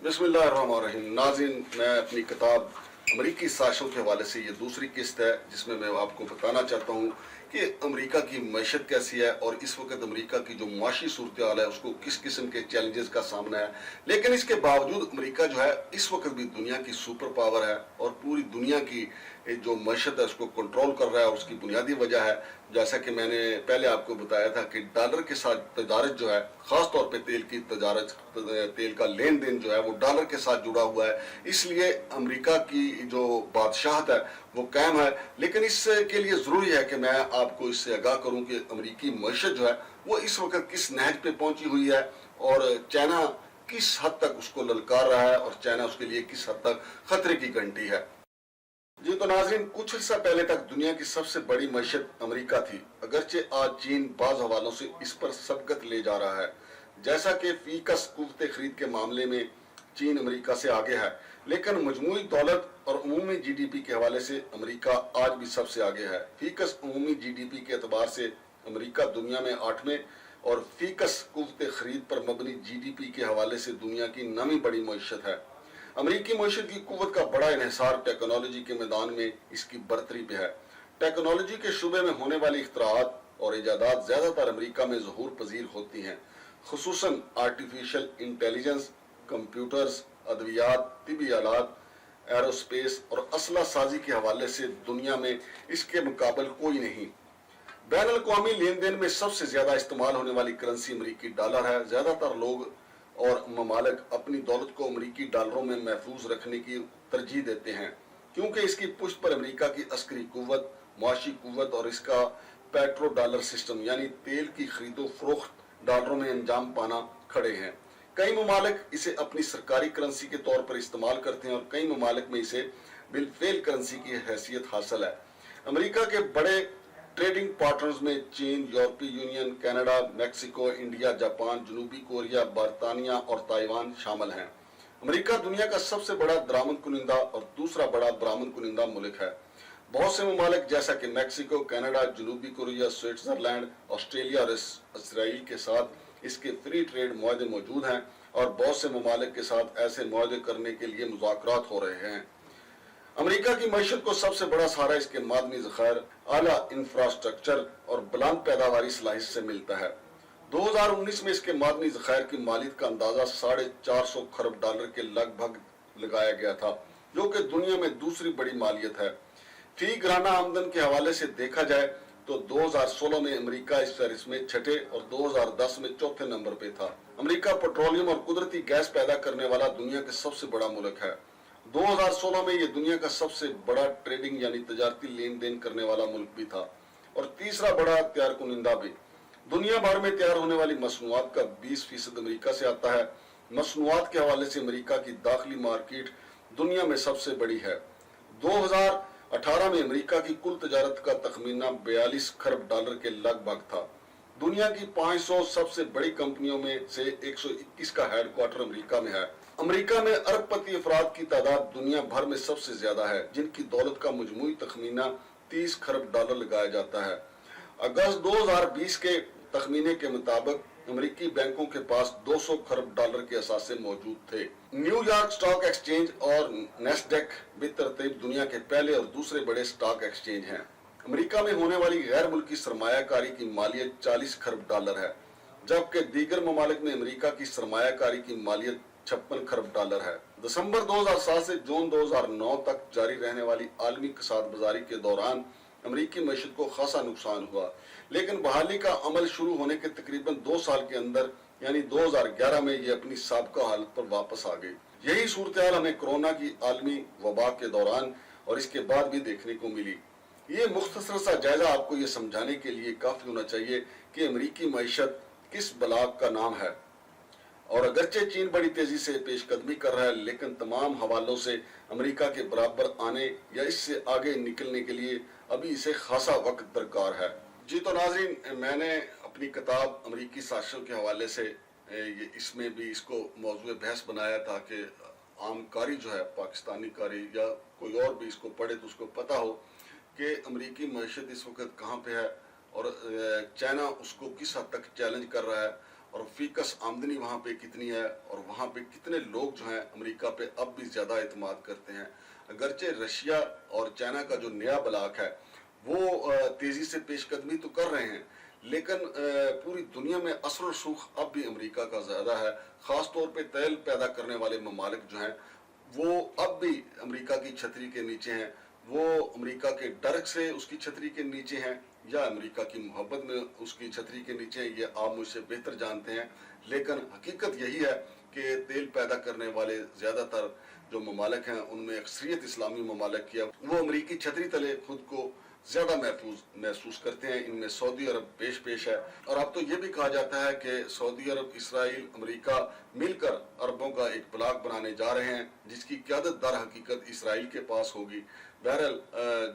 बिस्मिल्लाहिर्रहमानिर्रहीम। नाज़रीन, मैं अपनी किताब अमरीकी साजिशों के हवाले से ये दूसरी किस्त है जिसमें मैं आपको बताना चाहता हूँ कि अमेरिका की मईशत कैसी है और इस वक्त अमेरिका की जो माशी सूरत हाल है उसको किस किस्म के चैलेंजेस का सामना है। लेकिन इसके बावजूद अमेरिका जो है इस वक्त भी दुनिया की सुपर पावर है और पूरी दुनिया की जो मईशत है उसको कंट्रोल कर रहा है। और उसकी बुनियादी वजह है, जैसा कि मैंने पहले आपको बताया था, कि डॉलर के साथ तजारत जो है, ख़ास तौर पे तेल की तजारत, तेल का लेन देन जो है वो डॉलर के साथ जुड़ा हुआ है। इसलिए अमेरिका की जो बादशाहत है वो कायम है। लेकिन इसके लिए ज़रूरी है कि मैं आपको इससे आगाह करूं कि अमेरिकी मईशत जो है वो इस वक्त किस नहज पे पहुंची हुई है और चाइना किस हद तक उसको ललकार रहा है और चाइना उसके लिए किस हद तक खतरे की घंटी है। जी तो नाज़रीन, कुछ अर्सा पहले तक दुनिया की सबसे बड़ी मईशत अमेरिका थी, अगरचे आज चीन बाज़ हवालों से इस पर सबकत ले जा रहा है। जैसा कि फीकस कुव्वत खरीद के मामले में चीन अमेरिका से आगे है, लेकिन मजमूई दौलत और अमूमी जीडीपी के हवाले से अमेरिका आज भी सबसे आगे है। फीकस अमूमी जीडीपी के एतबार से अमेरिका दुनिया में 8वें और फीकस कुव्वत खरीद पर मबनी जीडीपी के हवाले से दुनिया की 9वीं बड़ी मईशत है। अमेरिकी मईशत की कुव्वत का बड़ा इन्हिसार टेक्नोलॉजी के मैदान में इसकी बरतरी पे है। टेक्नोलॉजी के शुबे में होने वाली इख्तराआत और इजादात ज़्यादातर अमेरिका में ज़हूर पजीर होती हैं, खुसूसन आर्टिफिशियल इंटेलिजेंस, कंप्यूटर्स, अद्वियात, तिबी आलात, एरोस्पेस और असला साजी के हवाले से दुनिया में इसके मुकाबल कोई नहीं। बैन अल-अक़वामी लेन देन में सबसे ज़्यादा इस्तेमाल होने वाली करेंसी अमेरिकी डॉलर है। ज़्यादातर लोग और ममालिक अपनी दौलत को अमेरिकी डॉलरों में महफूज रखने की तरजीह देते हैं, क्योंकि इसकी पुष्ट पर अमेरिका की अस्करी कुव्वत, मुआशी कुव्वत और इसका पेट्रो डॉलर सिस्टम यानी तेल की खरीदो फरोख्त डॉलरों में अंजाम पाना खड़े हैं। कई ममालिक इसे अपनी सरकारी करेंसी के तौर पर इस्तेमाल करते हैं और कई ममालिक में इसे बिलफेल करेंसी की हैसियत हासिल है। अमेरिका के बड़े ट्रेडिंग पार्टनर्स में चीन, यूरोपीय union, Canada, Mexico, India, Japan, जनूबी कोरिया, बरतानिया और ताइवान शामिल हैं। अमेरिका दुनिया का सबसे बड़ा दरामद कुनिंदा और दूसरा बड़ा बरामद कुनिंदा मुल्क है। बहुत से ममालिक जैसा कि मैक्सिको, कनाडा, जनूबी कोरिया, स्विट्जरलैंड, ऑस्ट्रेलिया और इसराइल के साथ इसके फ्री ट्रेड मुआहदे मौजूद हैं और बहुत से ममालिक के साथ ऐसे मुआहदे करने के लिए मुज़ाकरात हो रहे हैं। अमेरिका की मईशत को सबसे बड़ा सहारा इसके मादनी ज़खायर, आला इंफ्रास्ट्रक्चर और बुलंद पैदावारी सलाहियत से मिलता है। 2019 में इसके मादनी ज़खायर की मालियत का अंदाजा 450 खरब डॉलर के लगभग लगाया गया था, जो कि दुनिया में दूसरी बड़ी मालियत है। फी घराना आमदन के हवाले से देखा जाए तो 2016 में अमेरिका इस फहरिस्त में छठे और 2010 में चौथे नंबर पे था। अमेरिका पेट्रोलियम और कुदरती गैस पैदा करने वाला दुनिया का सबसे बड़ा मुल्क है। 2016 में ये दुनिया का सबसे बड़ा ट्रेडिंग यानी तजारती लेन देन करने वाला मुल्क भी था और तीसरा बड़ा तैयार कुनिंदा भी। दुनिया भर में तैयार होने वाली मसनूआत का 20% अमेरिका से आता है। मसनूआत के हवाले से अमेरिका की दाखिली मार्केट दुनिया में सबसे बड़ी है। 2018 में अमेरिका की कुल तजारत का तखमीना 42 खरब डॉलर के लगभग था। दुनिया की 500 सबसे बड़ी कंपनियों में से 121 का हेडक्वार्टर अमेरिका में है। अमेरिका में अरबपति अफराद की तादाद दुनिया भर में सबसे ज्यादा है, जिनकी दौलत का मजमूई तखमीना 30 खरब डॉलर लगाया जाता है। अगस्त 2020 के तखमीने के मुताबिक अमेरिकी बैंकों के पास 200 खरब डॉलर के असासे मौजूद थे। न्यूयॉर्क स्टॉक एक्सचेंज और नेस्डेक बेतरतीब दुनिया के पहले और दूसरे बड़े स्टॉक एक्सचेंज हैं। अमेरिका में होने वाली गैर मुल्की सरमायाकारी की मालियत 40 खरब डॉलर है, जबकि दीगर ममालिक में अमेरिका की सरमायाकारी की मालियत 56 खरब डॉलर है। दिसंबर 2007 से जून 2009 तक जारी रहने वाली आलमी कसाद बाजारी के दौरान अमेरिकी मईशत को खासा नुकसान हुआ, लेकिन बहाली का अमल शुरू होने के तकरीबन 2 साल के अंदर यानी 2011 में ये अपनी साबका हालत पर वापस आ गई। यही सूरत हाल हमें कोरोना की आलमी वबा के दौरान और इसके बाद भी देखने को मिली। ये मुख्तसर सा जायजा आपको ये समझाने के लिए काफी होना चाहिए कि अमेरिकी मईशत किस बलाग का नाम है। और अगरचे चीन बड़ी तेजी से पेशकदमी कर रहा है, लेकिन तमाम हवालों से अमेरिका के बराबर आने या इससे आगे निकलने के लिए अभी इसे खासा वक्त दरकार है। जी तो नाज़रीन, मैंने अपनी किताब अमेरिकी साजिशों के हवाले से इसमें भी इसको मौजूद बहस बनाया था कि आम कारी जो है, पाकिस्तानी कारी या कोई और भी इसको पढ़े तो उसको पता हो कि अमेरिकी मईशत इस वक्त कहाँ पे है और चाइना उसको किस हद तक चैलेंज कर रहा है اور فیکس آمدنی وہاں پہ کتنی ہے اور وہاں پہ کتنے لوگ جو ہیں امریکہ پہ اب بھی زیادہ اعتماد کرتے ہیں. اگرچہ رشیا اور چائنا کا جو نیا بلاک ہے وہ تیزی سے پیش قدمی تو کر رہے ہیں، لیکن پوری دنیا میں اثر و رسوخ اب بھی امریکہ کا زیادہ ہے. خاص طور پہ تیل پیدا کرنے والے ممالک جو ہیں وہ اب بھی امریکہ کی چھتری کے نیچے ہیں. وہ امریکہ کے ڈر سے اس کی چھتری کے نیچے ہیں یا امریکہ کی محبت میں اس کی چھتری کے نیچے ہیں، یہ آپ مجھ سے بہتر جانتے ہیں. لیکن حقیقت یہی ہے کہ تیل پیدا کرنے والے زیادہ تر جو ممالک ہیں ان میں اکثریت اسلامی ممالک کی ہے، وہ امریکی چھتری تلے خود کو زیادہ محسوس کرتے ہیں. ان میں سعودی عرب پیش ہے، اور اب تو یہ بھی کہا جاتا ہے کہ سعودی عرب، اسرائیل، امریکہ مل کر عربوں کا ایک بلاک بنانے جا رہے ہیں جس کی قیادت در حقیقت اسرائیل کے پاس ہوگی. بہرحال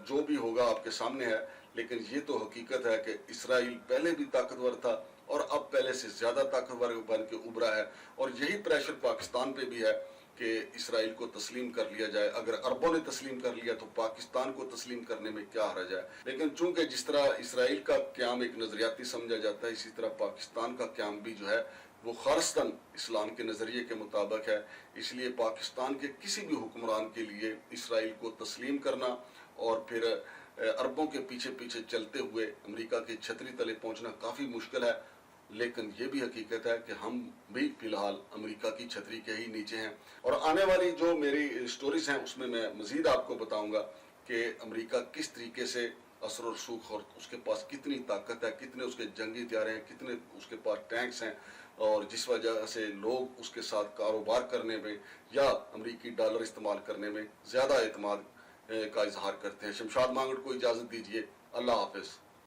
جو بھی ہوگا آپ کے سامنے ہے، لیکن یہ تو حقیقت ہے کہ اسرائیل پہلے بھی طاقتور تھا اور اب پہلے سے زیادہ طاقتور بن کے ابھرا ہے، اور یہی پریشر پاکستان پہ بھی ہے کہ اسرائیل کو تسلیم کر لیا جائے. اگر عربوں نے تسلیم کر لیا تو پاکستان کو تسلیم کرنے میں کیا حرج ہے. لیکن چونکہ جس طرح اسرائیل کا قیام ایک نظریاتی سمجھا جاتا ہے، اسی طرح پاکستان کا قیام بھی جو ہے وہ خالصتاً اسلام کے نظریے کے مطابق ہے. اس لیے پاکستان کے کسی بھی حکمران کے لیے اسرائیل کو تسلیم کرنا اور پھر عربوں کے پیچھے چلتے ہوئے امریکہ کے چھتری تلے پہنچنا کافی مشکل ہے. لیکن یہ بھی حقیقت ہے کہ ہم بھی فی الحال امریکہ کی چھتری کے ہی نیچے ہیں. اور آنے والی جو میری سٹوریز ہیں اس میں میں مزید آپ کو بتاؤں گا کہ امریکہ کس طریقے سے اثر و رسوخ اور اس کے پاس کتنی طاقت ہے، کتنے اس کے جنگی طیارے ہیں، کتنے اس کے پاس ٹینکس ہیں، اور جس وجہ سے لوگ اس کے ساتھ کاروبار کرنے میں یا امریکی ڈالر استعمال کرنے میں زیادہ اعتماد کا اظہار کرتے ہیں. شمشاد مانگڑ کو اجازت دیجیے. اللہ حافظ.